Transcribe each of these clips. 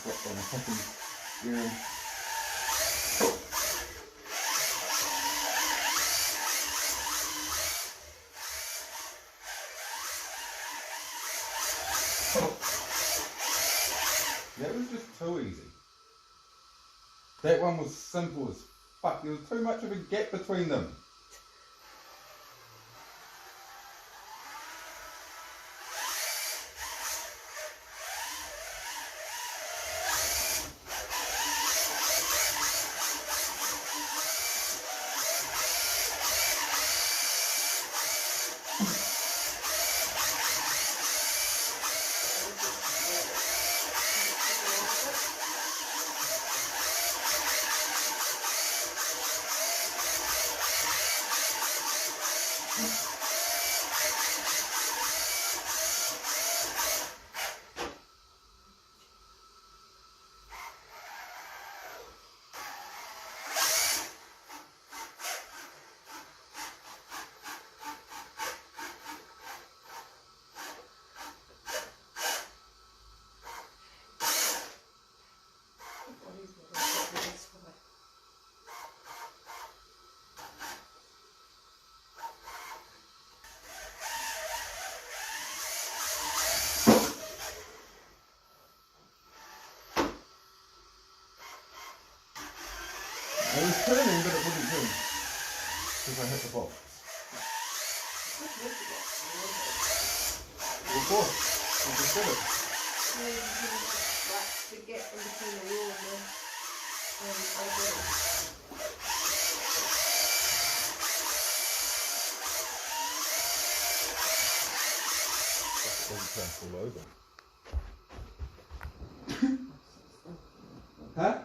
got on a fucking steering. That was just too easy. That one was simple as fuck. There was too much of a gap between them. It was turning, but it wouldn't turn because I hit the box. Of course, I just did it. To get in between the wall and the elbow. It doesn't turn full over. Huh?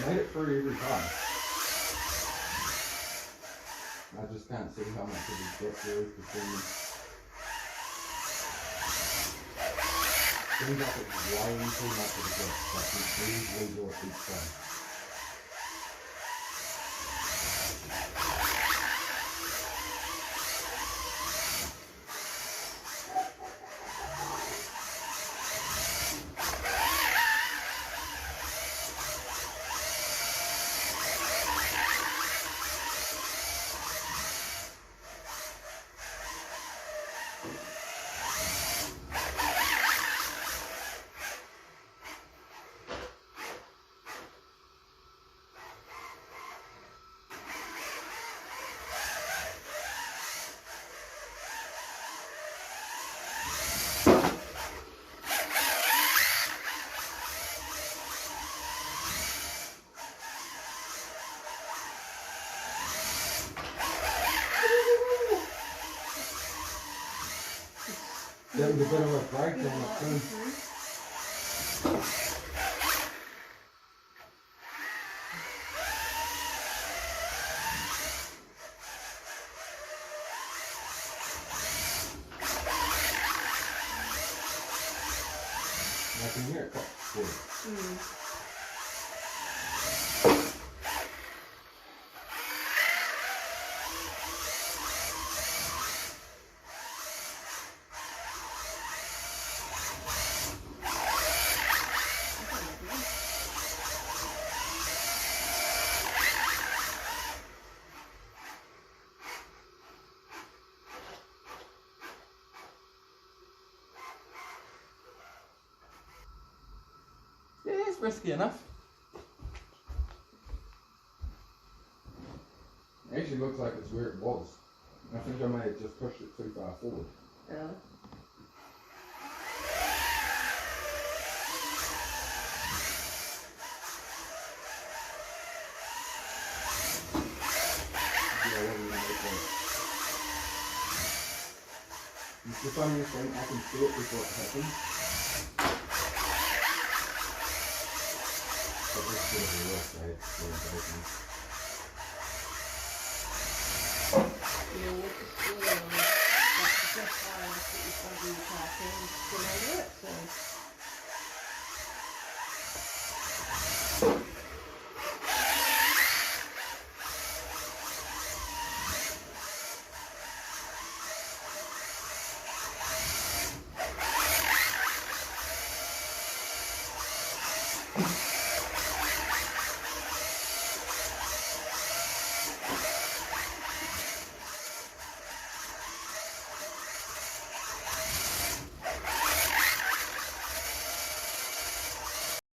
Made it through every time. I just can't see how much of a gap there is between them. Seems like it's way too much of a gap, but we easily do it each time. That was a bit of a breakdown up front. I can hear it cut forward. Yeah, it's risky enough. It actually looks like it's where it was. I think I may have just pushed it too far forward. Yeah. It's the funniest thing, I can see it before it happens. But this is the worst, right? It's really broken. Yeah, with the skin on it, that's just why I put your phone in the cartoon and skin over it, so.